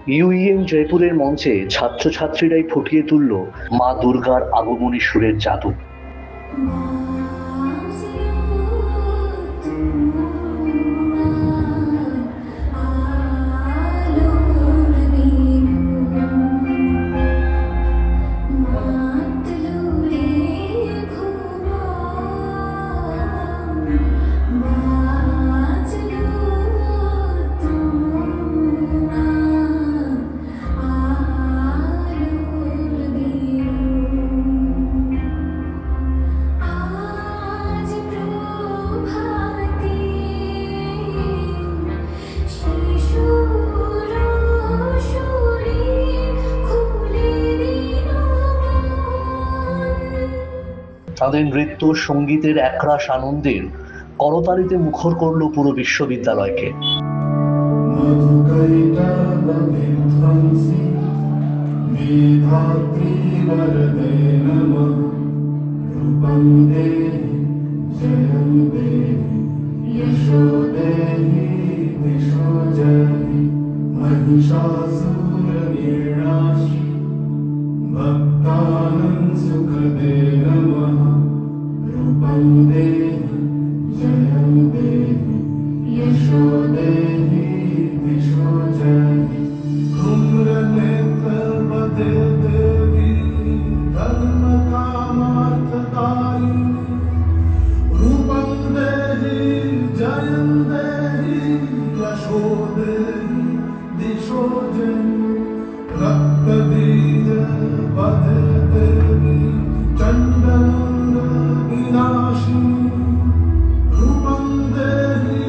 UEM জয়পুরের মঞ্চে ছাত্রছাত্রীরাই ফুটিয়ে তুলল মা দুর্গার আগমনী সুরের জাদু। তাদের নৃত্য সঙ্গীতের একরাশ আনন্দের করতালিতে মুখর করল পুরো বিশ্ববিদ্যালয়কে। भक्तानंद सुख दे नमः रूपं देहि जयं देहि यशो देहि दिशो जयि धूम्रनेत्र वदे देवी धर्म कामार्थदायिनी रूपं देहि जयं देहि यशो देहि दिशो जयि रक्त बीज वदे देवी चंडमुंड विनाशिनी रूपं देहि।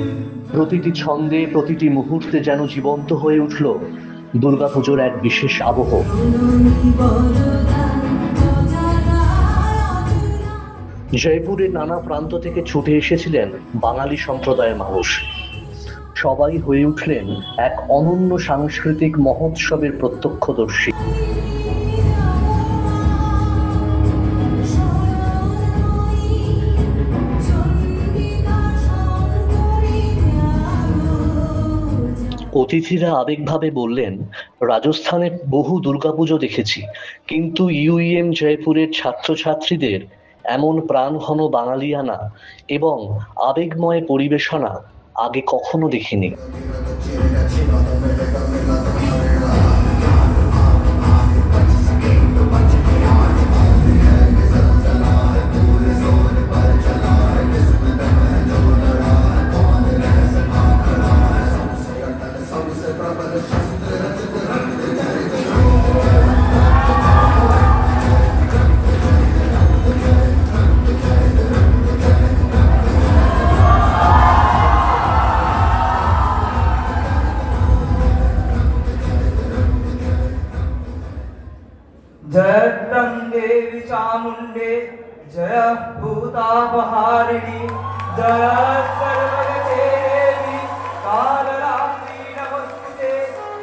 প্রতিটি ছন্দে প্রতিটি মুহূর্তে যেন জীবন্ত হয়ে উঠল দুর্গাপুজোর এক বিশেষ আবহ। জয়পুরের নানা প্রান্ত থেকে ছুটে এসেছিলেন বাঙালি সম্প্রদায়ের মানুষ। সবাই হয়ে উঠলেন এক অনন্য সাংস্কৃতিক মহোৎসবের প্রত্যক্ষদর্শী। অতিথিরা আবেগভাবে বললেন, রাজস্থানে বহু দুর্গাপুজো দেখেছি, কিন্তু ইউইএম জয়পুরের ছাত্রছাত্রীদের এমন প্রাণঘন বাঙালিয়ানা এবং আবেগময় পরিবেশনা আগে কখনো দেখিনি। जय देवी चामुंडे जय भूतापहारिणी जय सर्वगते देवी कालरात्रि नमस्ते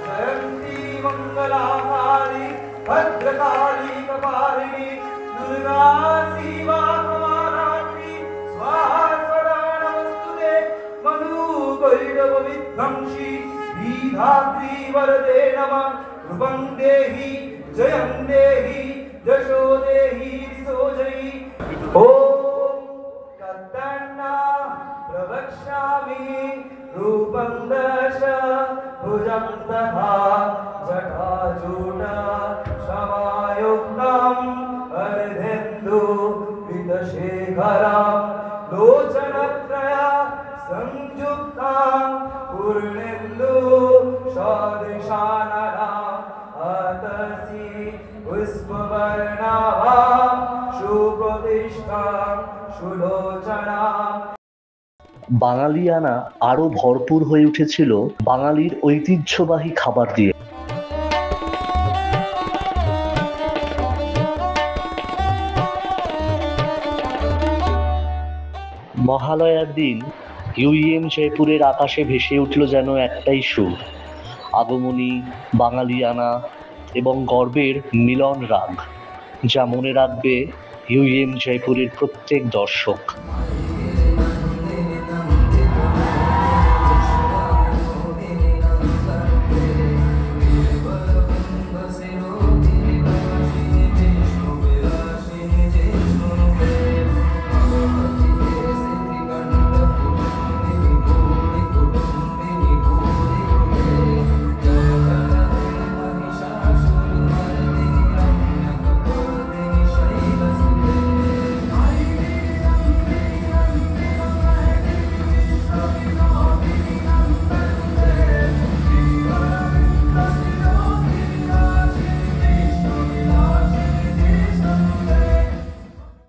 जयंती मंगलाकाली भद्रकाली कपालिनी दुर्गा शिवा कमारात्रि स्वाहा सदा नमस्तुते मनु गैरव विध्वंसी विधात्री वरदे नमः रूपं देहि जयं देहि यशो देहि दिशो जयि ओम तत्तन्ना प्रवक्ष्यामि रूपं दश भुजं तथा जटाजूट समायुक्तं अर्धेन्दु विदशेखरं लोचनत्रया संयुक्तं पूर्णेन्दु सदृशाननं अतसि पुष्पवर्णाभां सुप्रतिष्ठां सुलोचनां। বাঙালিয়ানা আরো ভরপুর হয়ে উঠেছিল বাঙালির ঐতিহ্যবাহী খাবার দিয়ে। মহালয়ার দিন ইউইএম জয়পুরের আকাশে ভেসে উঠল যেন একটাই সুর, আগমনী, বাঙালিয়ানা এবং গর্বের মিলন রাগ, যা মনে রাখবে ইউইএম জয়পুরের প্রত্যেক দর্শক।